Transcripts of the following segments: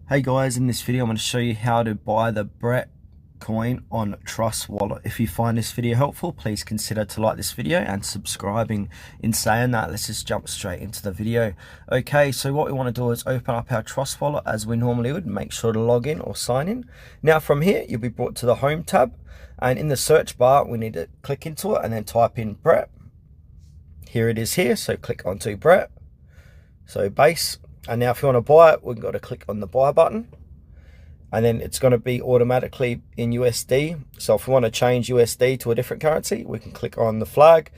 Hey guys, in this video I'm going to show you how to buy the Brett coin on Trust Wallet. If you find this video helpful, please consider to like this video and subscribing. In saying that, let's just jump straight into the video. Okay, so what we want to do is open up our Trust Wallet as we normally would. Make sure to log in or sign in. Now from here, you'll be brought to the Home tab, and in the search bar, we need to click into it and then type in Brett. Here it is here, so click onto Brett. So base. And now if you want to buy it, we've got to click on the buy button, and then it's going to be automatically in USD. So if we want to change USD to a different currency, we can click on the flag.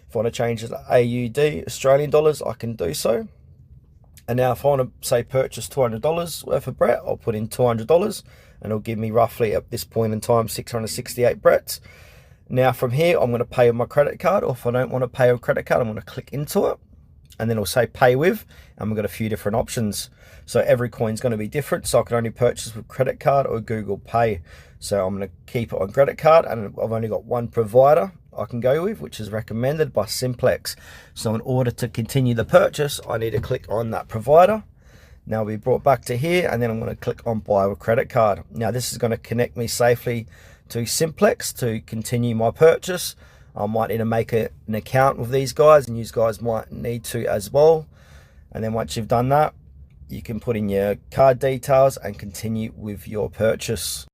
If I want to change it to AUD, Australian dollars, I can do so. And now if I want to say purchase $200 worth of Brett, I'll put in $200 and it'll give me roughly at this point in time 668 Bretts. Now from here, I'm going to pay with my credit card, or if I don't want to pay with credit card, I'm going to click into it. And then it'll say pay with, and we've got a few different options. So every coin's going to be different. So I can only purchase with credit card or Google Pay. So I'm going to keep it on credit card, and I've only got one provider I can go with, which is recommended by Simplex. So in order to continue the purchase, I need to click on that provider. Now we'll be brought back to here, and then I'm going to click on buy with credit card. Now this is going to connect me safely to Simplex to continue my purchase. I might need to make an account with these guys, and you guys might need to as well. And then once you've done that, you can put in your card details and continue with your purchase.